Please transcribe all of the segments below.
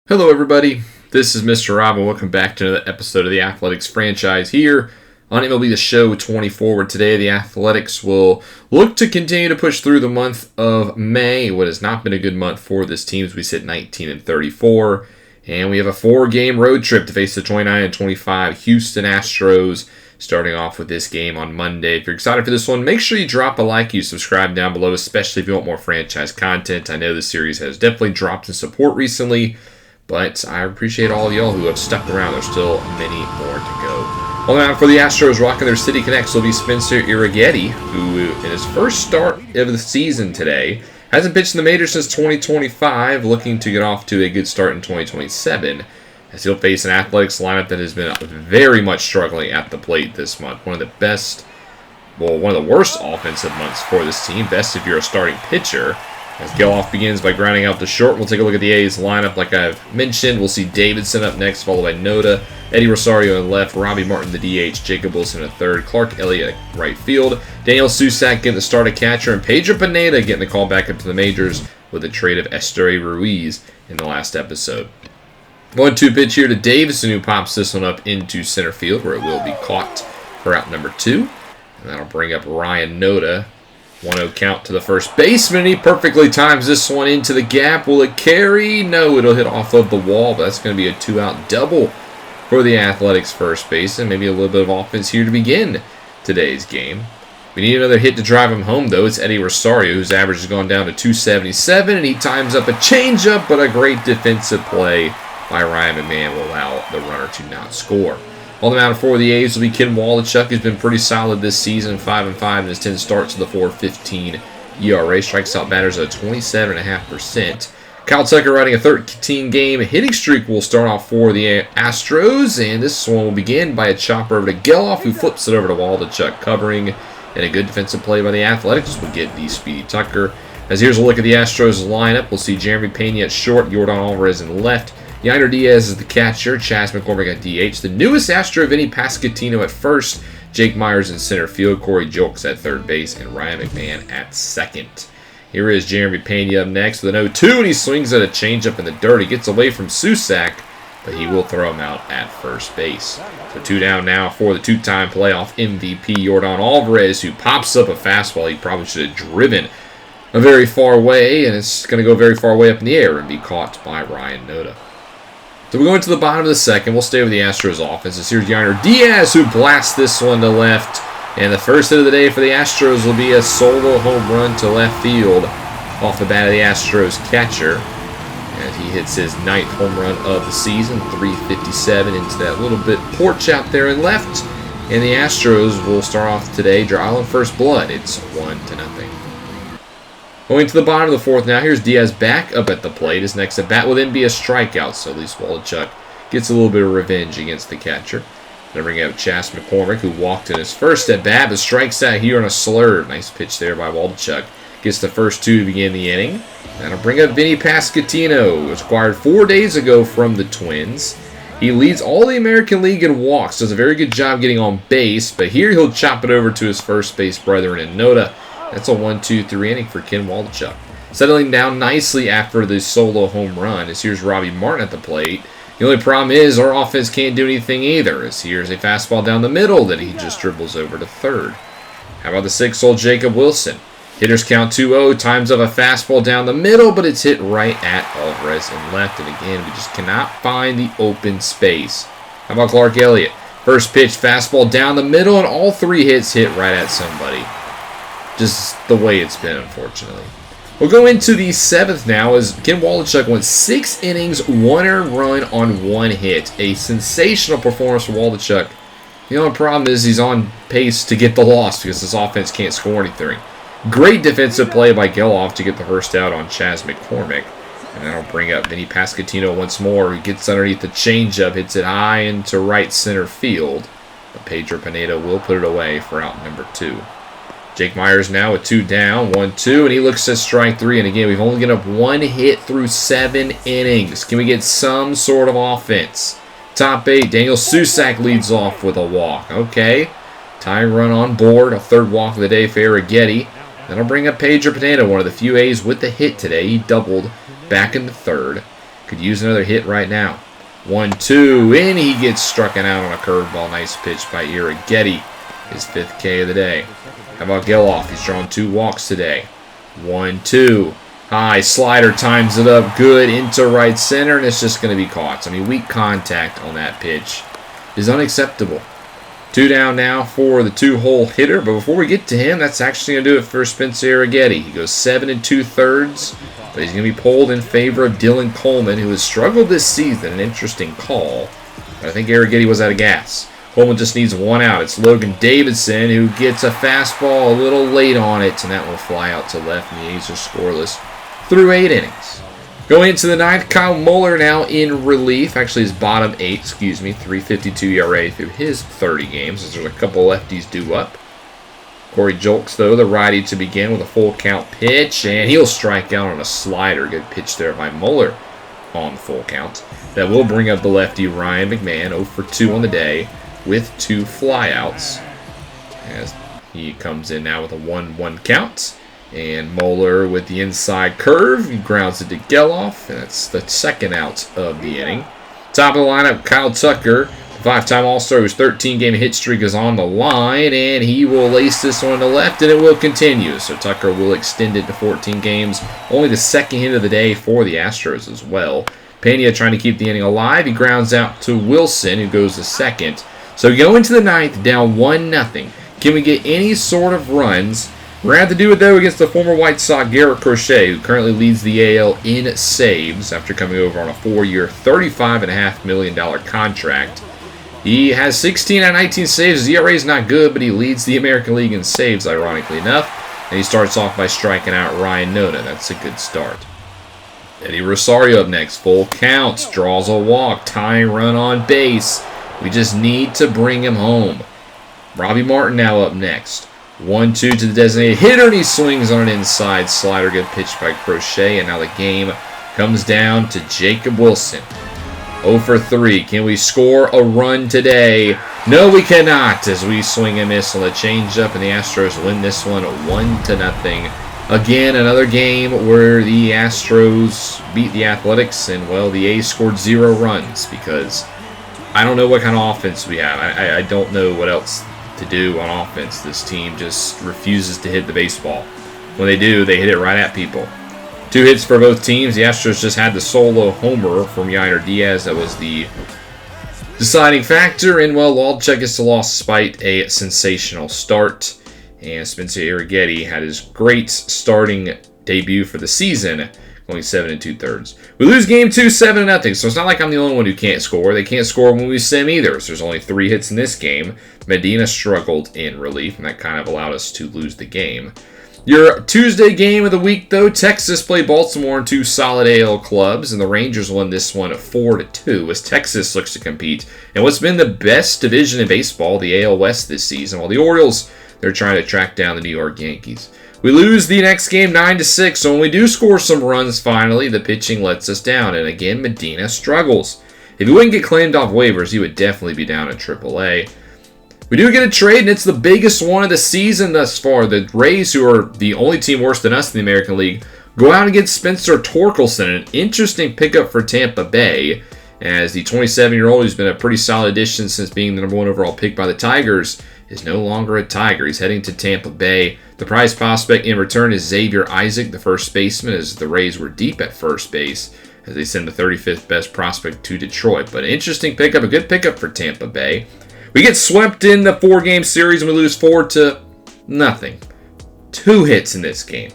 Hello everybody, this is Mr. Rob and welcome back to another episode of the Athletics franchise here on MLB The Show 24, where today the Athletics will look to continue to push through the month of May, what has not been a good month for this team as we sit 19-34, and we have a 4-game road trip to face the 29-25 Houston Astros, starting off with this game on Monday. If you're excited for this one, make sure you drop a like, you subscribe down below, especially if you want more franchise content. I know the series has definitely dropped in support recently, but I appreciate all of y'all who have stuck around. There's still many more to go. On the mound for the Astros, rocking their City Connects will be Spencer Irrighetti, who in his first start of the season today hasn't pitched in the majors since 2025, looking to get off to a good start in 2027, as he'll face an Athletics lineup that has been very much struggling at the plate this month. One of the worst offensive months for this team. Best if you're a starting pitcher. As Geloff begins by grounding out to short, we'll take a look at the A's lineup. Like I've mentioned, we'll see Davidson up next, followed by Noda, Eddie Rosario in left, Robbie Martin the DH, Jacob Wilson in third, Clark Elliott at right field, Daniel Susac getting the start at catcher, and Pedro Pineda getting the call back up to the majors with the trade of Esteury Ruiz in the last episode. 1-2 pitch here to Davison, who pops this one up into center field, where it will be caught for out number 2. And that'll bring up Ryan Noda. 1-0 count to the first baseman. He perfectly times this one into the gap. Will it carry? No, it'll hit off of the wall, but that's going to be a 2-out double for the Athletics first baseman. Maybe a little bit of offense here to begin today's game. We need another hit to drive him home, though. It's Eddie Rosario, whose average has gone down to 277, and he times up a changeup, but a great defensive play by Ryan McMahon will allow the runner to not score. On the mound for the A's will be Ken Walichuk, who's been pretty solid this season, 5-5 in his 10 starts to the 4.15 ERA. Strikes out batters at 27.5%. Kyle Tucker riding a 13-game hitting streak will start off for the Astros, and this one will begin by a chopper over to Geloff, who flips it over to Walichuk covering, and a good defensive play by the Athletics will get the speedy Tucker. As here's a look at the Astros lineup, we'll see Jeremy Pena at short, Yordan Alvarez in left, Yainer Diaz is the catcher, Chas McCormick at DH, the newest Astro, Vinny Pasquantino at first, Jake Myers in center field, Corey Julks at third base, and Ryan McMahon at second. Here is Jeremy Pena up next with an 0-2, and he swings at a changeup in the dirt. He gets away from Susac, but he will throw him out at first base. So 2 down now for the two-time playoff MVP, Yordan Alvarez, who pops up a fastball he probably should have driven a very far way, and it's going to go very far way up in the air and be caught by Ryan Noda. So we're going to the bottom of the second. We'll stay with the Astros offense. As here's Yainer Diaz, who blasts this one to left. And the first hit of the day for the Astros will be a solo home run to left field off the bat of the Astros catcher. And he hits his 9th home run of the season, 357 into that little bit porch out there in left. And the Astros will start off today drawing first blood. It's 1-0. Going to the bottom of the fourth now, here's Diaz back up at the plate. His next at bat will then be a strikeout, so at least Walichuk gets a little bit of revenge against the catcher. Then bring out Chas McCormick, who walked in his first at bat, but strikes out here on a slurve. Nice pitch there by Walichuk. Gets the first 2 to begin the inning. That'll bring up Vinny Pasquantino, who was acquired 4 days ago from the Twins. He leads all the American League in walks, does a very good job getting on base, but here he'll chop it over to his first base brethren in Noda. That's a 1-2-3 inning for Ken Walichuk. Settling down nicely after the solo home run, as here's Robbie Martin at the plate. The only problem is our offense can't do anything either, as here's a fastball down the middle that he just dribbles over to third. How about the 6-hole Jacob Wilson? Hitters count 2-0, times up a fastball down the middle, but it's hit right at Alvarez and left. And again, we just cannot find the open space. How about Clark Elliott? First pitch, fastball down the middle, and all 3 hits hit right at somebody. Just the way it's been, unfortunately. We'll go into the 7th now as Ken Walichuk went 6 innings, 1 earned run on 1 hit. A sensational performance for Walichuk. The only problem is he's on pace to get the loss because this offense can't score anything. Great defensive play by Geloff to get the first out on Chas McCormick. And that'll bring up Vinny Pasquantino once more. He gets underneath the changeup, hits it high into right center field. But Pedro Pineda will put it away for out number 2. Jake Myers now with 2 down, 1-2, and he looks at strike 3. And again, we've only given up 1 hit through 7 innings. Can we get some sort of offense? Top 8, Daniel Susac leads off with a walk. Okay, tying run on board, a 3rd walk of the day for Irrighetti. That'll bring up Pedro Pineda, one of the few A's with the hit today. He doubled back in the 3rd. Could use another hit right now. 1-2, and he gets struck out on a curveball. Nice pitch by Arrighetti. His 5th K of the day. How about Geloff? He's drawn 2 walks today. 1-2. High slider times it up good into right center, and it's just going to be caught. I mean, weak contact on that pitch is unacceptable. 2 down now for the 2-hole hitter, but before we get to him, that's actually going to do it for Spencer Arrighetti. He goes 7 2/3, but he's going to be pulled in favor of Dylan Coleman, who has struggled this season. An interesting call, but I think Arrighetti was out of gas. Coleman just needs 1 out. It's Logan Davidson who gets a fastball a little late on it, and that will fly out to left, and the A's are scoreless through 8 innings. Going into the 9th, Kyle Muller now in relief. Actually, his bottom 8, 3.52 ERA through his 30 games, as there's a couple lefties due up. Corey Julks, though, the righty to begin with a full count pitch, and he'll strike out on a slider. Good pitch there by Muller on the full count. That will bring up the lefty Ryan McMahon, 0 for 2 on the day, with 2 flyouts, as he comes in now with a 1-1 count. And Muller with the inside curve, he grounds it to Geloff, and that's the 2nd out of the inning. Top of the lineup, Kyle Tucker, 5-time All-Star, whose 13-game hit streak is on the line, and he will lace this one to left, and it will continue. So Tucker will extend it to 14 games, only the 2nd hit of the day for the Astros as well. Pena trying to keep the inning alive. He grounds out to Wilson, who goes to 2nd. So we go into the 9th, down 1-0. Can we get any sort of runs? We're going to have to do it, though, against the former White Sox, Garrett Crochet, who currently leads the AL in saves after coming over on a 4-year, $35.5 million contract. He has 16 out of 19 saves. His ERA is not good, but he leads the American League in saves, ironically enough. And he starts off by striking out Ryan Noda. That's a good start. Eddie Rosario up next. Full count. Draws a walk. Tying run on base. We just need to bring him home. Robbie Martin now up next. 1-2 to the designated hitter, and he swings on an inside slider. Good pitch by Crochet, and now the game comes down to Jacob Wilson. 0 for 3. Can we score a run today? No, we cannot, as we swing and miss on the changeup, and the Astros win this one 1-0. Again, another game where the Astros beat the Athletics, and, well, the A's scored 0 runs because I don't know what kind of offense we have. I don't know what else to do on offense. This team just refuses to hit the baseball. When they do, they hit it right at people. 2 hits for both teams. The Astros just had the solo homer from Yainer Diaz. That was the deciding factor. And, well, Waldichuk gets the loss despite a sensational start. And Spencer Arrighetti had his great starting debut for the season, going 7 2/3. We lose game 2, 7-0. So it's not like I'm the only one who can't score. They can't score when we sim either. So there's only 3 hits in this game. Medina struggled in relief, and that kind of allowed us to lose the game. Your Tuesday game of the week, though, Texas played Baltimore in 2 solid AL clubs, and the Rangers won this one 4-2 as Texas looks to compete in what's been the best division in baseball, the AL West this season, while the Orioles, they're trying to track down the New York Yankees. We lose the next game 9-6, so when we do score some runs finally, the pitching lets us down, and again, Medina struggles. If he wouldn't get claimed off waivers, he would definitely be down in AAA. We do get a trade, and it's the biggest one of the season thus far. The Rays, who are the only team worse than us in the American League, go out and get Spencer Torkelson, an interesting pickup for Tampa Bay, as the 27-year-old, who's been a pretty solid addition since being the number 1 overall pick by the Tigers, is no longer a Tiger. He's heading to Tampa Bay. The prize prospect in return is Xavier Isaac, the first baseman, as the Rays were deep at first base as they send the 35th best prospect to Detroit. But an interesting pickup, a good pickup for Tampa Bay. We get swept in the 4-game series and we lose 4-0. 2 hits in this game.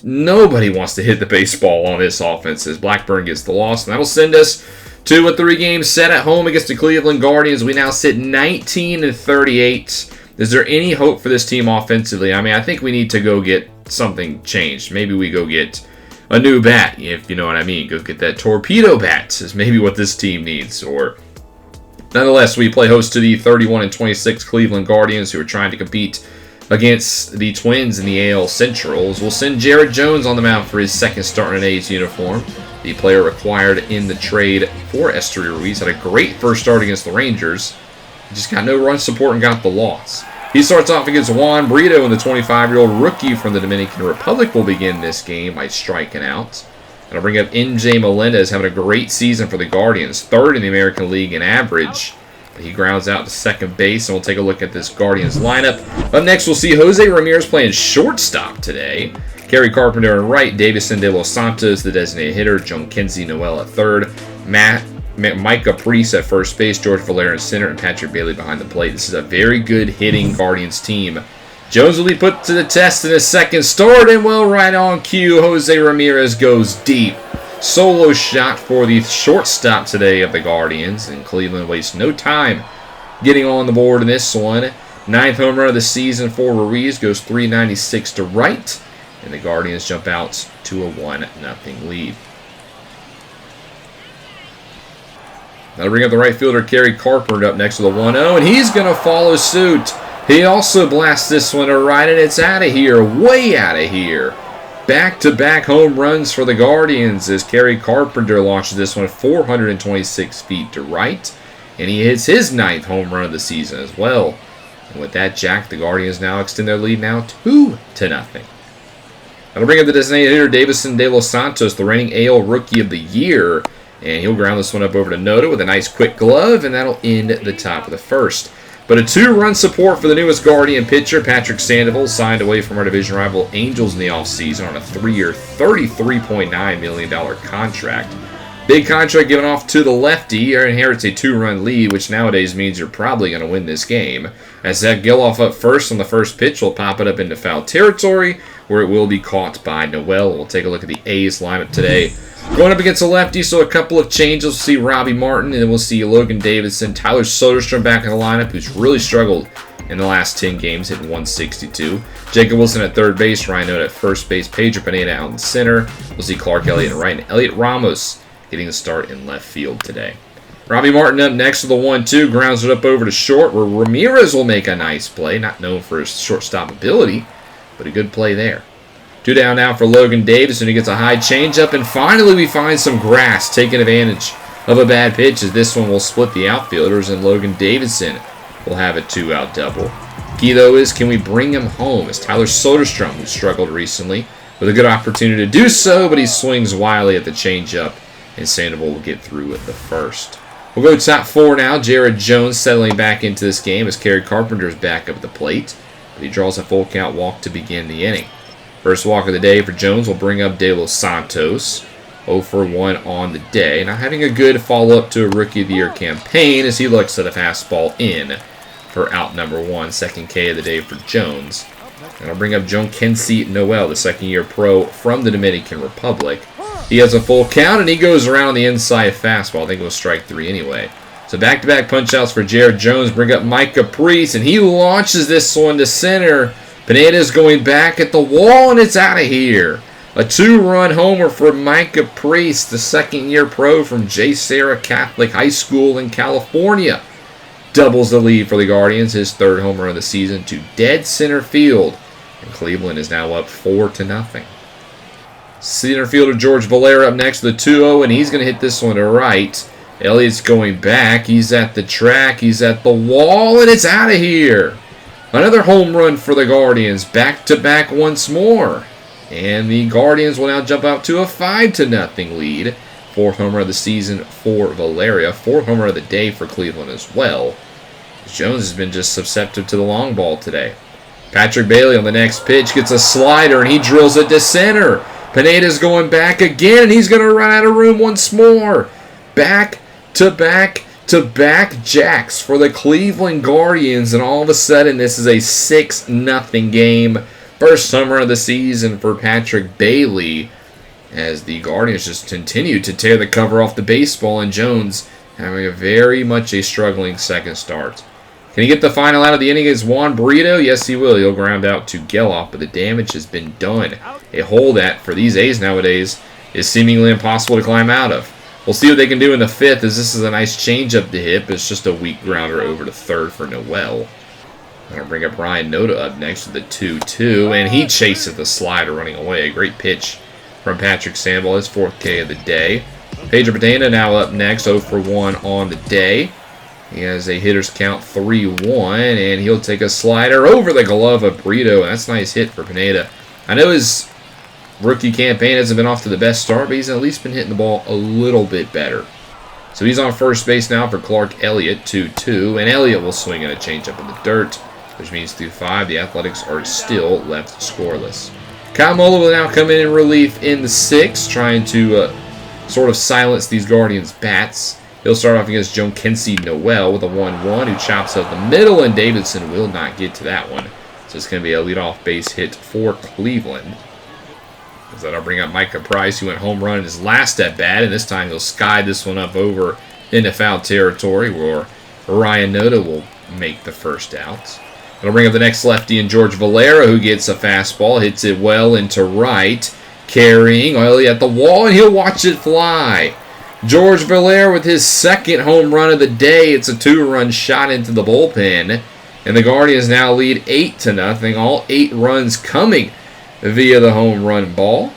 Nobody wants to hit the baseball on this offense as Blackburn gets the loss, and that'll send us to a 3-game set at home against the Cleveland Guardians. We now sit 19-38. Is there any hope for this team offensively? I mean, I think we need to go get something changed. Maybe we go get a new bat, if you know what I mean. Go get that torpedo bat is maybe what this team needs. Or nonetheless, we play host to the 31-26 Cleveland Guardians, who are trying to compete against the Twins in the AL Centrals. We'll send Jared Jones on the mound for his second start in an A's uniform. The player required in the trade for Esteury Ruiz had a great first start against the Rangers. He just got no run support and got the loss. He starts off against Juan Brito, and the 25-year-old rookie from the Dominican Republic will begin this game by striking out. I'll bring up NJ Melendez, having a great season for the Guardians, 3rd in the American League in average. But he grounds out to second base, and we'll take a look at this Guardians lineup. Up next, we'll see Jose Ramirez playing shortstop today. Kerry Carpenter in right, Davison De Los Santos, the designated hitter, Jonkenzie Noel at third, Mike Caprice at first base, George Valera in center, and Patrick Bailey behind the plate. This is a very good hitting Guardians team. Jones will be put to the test in his second start, and well, right on cue, Jose Ramirez goes deep. Solo shot for the shortstop today of the Guardians, and Cleveland wastes no time getting on the board in this one. 9th home run of the season for Ruiz, goes 396 to right, and the Guardians jump out to a 1-0 lead. That'll bring up the right fielder, Kerry Carpenter, up next to the 1-0, and he's going to follow suit. He also blasts this one to right, and it's out of here, way out of here. Back-to-back home runs for the Guardians as Kerry Carpenter launches this one 426 feet to right, and he hits his 9th home run of the season as well. And with that jack, the Guardians now extend their lead now 2-0. That'll bring up the designated hitter, Davison De Los Santos, the reigning AL Rookie of the Year. And he'll ground this one up over to Noda with a nice quick glove, and that'll end the top of the first. But a 2-run support for the newest Guardian pitcher, Patrick Sandoval, signed away from our division rival Angels in the offseason on a 3-year, $33.9 million contract. Big contract given off to the lefty. He inherits a 2-run lead, which nowadays means you're probably going to win this game. As Zach Geloff up first on the first pitch will pop it up into foul territory, where it will be caught by Noel. We'll take a look at the A's lineup today. Going up against a lefty, so a couple of changes. We'll see Robbie Martin, and then we'll see Logan Davidson. Tyler Soderstrom back in the lineup, who's really struggled in the last 10 games, hitting 162. Jacob Wilson at third base, Ryan Noda at first base, Pedro Pineda out in center. We'll see Clark Elliott in right, and Elliot Ramos getting the start in left field today. Robbie Martin up next to the 1-2, grounds it up over to short, where Ramirez will make a nice play. Not known for his shortstop ability, but a good play there. 2 down now for Logan Davidson. He gets a high changeup, and finally we find some grass taking advantage of a bad pitch, as this one will split the outfielders, and Logan Davidson will have a 2-out double. Key, though, is can we bring him home, as Tyler Soderstrom, who struggled recently, with a good opportunity to do so, but he swings wildly at the changeup, and Sandoval will get through with the first. We'll go top 4 now. Jared Jones settling back into this game as Kerry Carpenter is back up at the plate, but he draws a full count walk to begin the inning. First walk of the day for Jones will bring up De Los Santos. 0 for 1 on the day. Now having a good follow-up to a Rookie of the Year campaign as he looks at a fastball in for out number 1. Second K of the day for Jones. And I'll bring up Jonkenzie Noel, the second-year pro from the Dominican Republic. He has a full count, and he goes around the inside fastball. I think it was strike 3 anyway. So back-to-back punch-outs for Jared Jones. Bring up Mike Caprice, and he launches this one to center. Pineda's going back at the wall, and it's out of here. A 2-run homer for Mike Caprice, the second-year pro from J. Sarah Catholic High School in California. Doubles the lead for the Guardians, his 3rd homer of the season to dead center field. And Cleveland is now up 4-0. Center fielder George Valera up next to the 2-0, and he's going to hit this one to right. Elliott's going back. He's at the track. He's at the wall, and it's out of here. Another home run for the Guardians, back-to-back once more. And the Guardians will now jump out to a 5-0 lead. 4th homer of the season for Valeria. 4th homer of the day for Cleveland as well. Jones has been just susceptible to the long ball today. Patrick Bailey on the next pitch gets a slider, and he drills it to center. Pineda's going back again, and he's going to run out of room once more. Back-to-back jacks for the Cleveland Guardians, and all of a sudden this is a 6-0 game. First homer of the season for Patrick Bailey, as the Guardians just continue to tear the cover off the baseball, and Jones having a very much a struggling second start. Can he get the final out of the inning against Juan Brito? Yes, he will. He'll ground out to Geloff, but the damage has been done. A hole that, for these A's nowadays, is seemingly impossible to climb out of. We'll see what they can do in the 5th, as this is a nice changeup to hit, but it's just a weak grounder over to 3rd for Noel. I'll bring up Ryan Noda up next to the 2-2, and he chases the slider running away. A great pitch from Patrick Sandoval, his 4th K of the day. Pedro Pineda now up next, 0 for 1 on the day. He has a hitter's count 3-1, and he'll take a slider over the glove of Brito, and that's a nice hit for Pineda. I know his rookie campaign hasn't been off to the best start, but he's at least been hitting the ball a little bit better. So he's on first base now for Clark Elliott, 2-2, and Elliott will swing at a changeup in the dirt, which means through 5, the Athletics are still left scoreless. Kyle Muller will now come in relief in the 6th, trying to sort of silence these Guardians' bats. He'll start off against Joaquin Noel with a 1-1, who chops up the middle, and Davidson will not get to that one. So it's going to be a leadoff base hit for Cleveland. So that'll bring up Micah Price, who went home run in his last at-bat, and this time he'll sky this one up over into foul territory, where Ryan Noda will make the first out. It'll bring up the next lefty in George Valera, who gets a fastball, hits it well into right, carrying Elliott at the wall, and he'll watch it fly. George Valera with his second home run of the day. It's a 2-run shot into the bullpen, and the Guardians now lead 8-0. All 8 runs coming via the home run ball.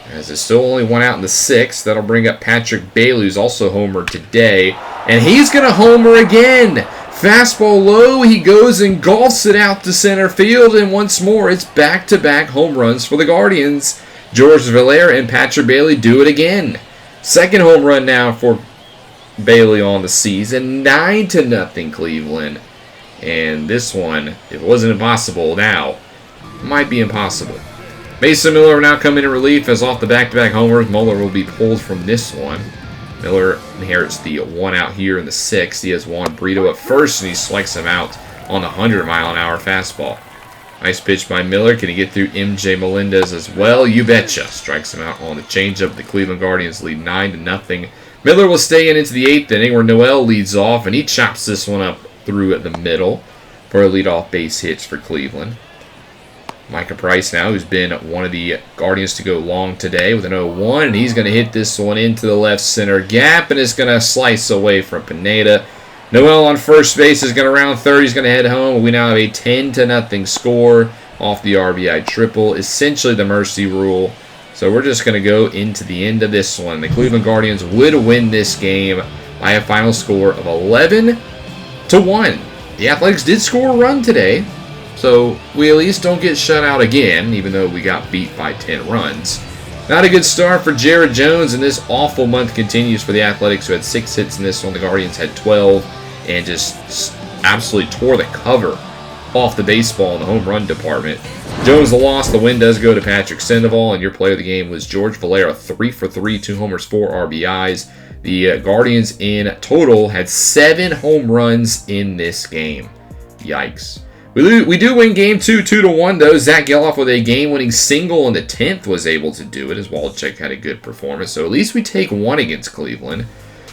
As there's still only 1 out in the 6th, that'll bring up Patrick Bailey, who's also homered today, and he's going to homer again. Fastball low, he goes and golfs it out to center field, and once more, it's back-to-back home runs for the Guardians. George Valera and Patrick Bailey do it again. Second home run now for Bailey on the season, 9-0 Cleveland. And this one, if it wasn't impossible, now might be impossible. Mason Miller now coming in relief as off the back-to-back homers. Muller will be pulled from this one. Miller inherits the 1 out here in the 6th. He has Juan Brito at first, and he strikes him out on the 100-mile-an-hour fastball. Nice pitch by Miller. Can he get through MJ Melendez as well? You betcha. Strikes him out on the changeup. The Cleveland Guardians lead 9-0. Miller will stay into the 8th inning, where Noel leads off, and he chops this one up through at the middle for a leadoff base hit for Cleveland. Micah Price now, who's been one of the Guardians to go long today with an 0-1, and he's going to hit this one into the left center gap, and it's going to slice away from Pineda. Noel on first base is going to round third. He's going to head home. We now have a 10-0 score off the RBI triple, essentially the mercy rule. So we're just going to go into the end of this one. The Cleveland Guardians would win this game by a final score of 11-1. The Athletics did score a run today, so we at least don't get shut out again, even though we got beat by 10 runs. Not a good start for Jared Jones, and this awful month continues for the Athletics, who had 6 hits in this one. The Guardians had 12, and just absolutely tore the cover off the baseball in the home run department. Jones the loss. The win does go to Patrick Sandoval, and your player of the game was George Valera, 3 for 3, 2 homers, 4 RBIs. The Guardians in total had 7 home runs in this game. Yikes. We do win game 2, 2-1, though. Zach Geloff with a game-winning single in the 10th was able to do it, as Walchek had a good performance. So at least we take 1 against Cleveland.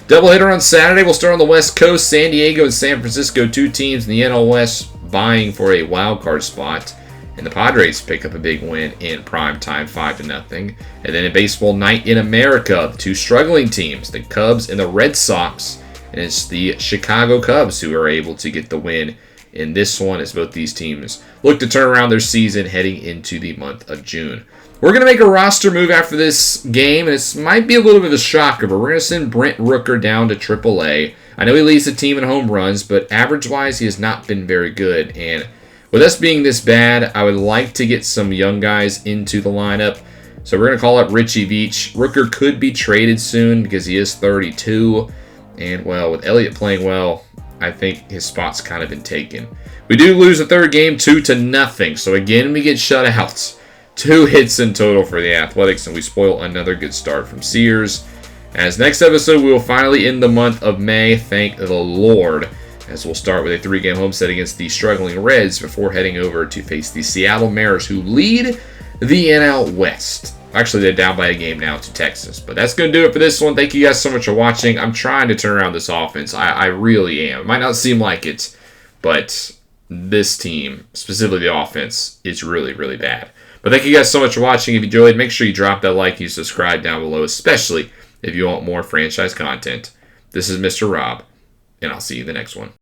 Doubleheader on Saturday. We'll start on the West Coast. San Diego and San Francisco, 2 teams in the NL West vying for a wild card spot. And the Padres pick up a big win in prime time, 5-0. And then in baseball night in America, the 2 struggling teams, the Cubs and the Red Sox. And it's the Chicago Cubs who are able to get the win in this one, as both these teams look to turn around their season heading into the month of June. We're going to make a roster move after this game, and it might be a little bit of a shocker, but we're going to send Brent Rooker down to AAA. I know he leads the team in home runs, but average-wise, he has not been very good. And with us being this bad, I would like to get some young guys into the lineup. So we're going to call up Richie Veach. Rooker could be traded soon because he is 32. And, well, with Elliott playing well, I think his spot's kind of been taken. We do lose the third game 2-0. So again, we get shutouts. 2 hits in total for the Athletics, and we spoil another good start from Sears. As next episode, we will finally end the month of May. Thank the Lord. As we'll start with a 3-game homestand against the struggling Reds before heading over to face the Seattle Mariners, who lead the NL West. Actually, they're down by a game now to Texas. But that's going to do it for this one. Thank you guys so much for watching. I'm trying to turn around this offense. I really am. It might not seem like it, but this team, specifically the offense, is really, really bad. But thank you guys so much for watching. If you enjoyed, make sure you drop that like, you subscribe down below, especially if you want more franchise content. This is Mr. Rob, and I'll see you in the next one.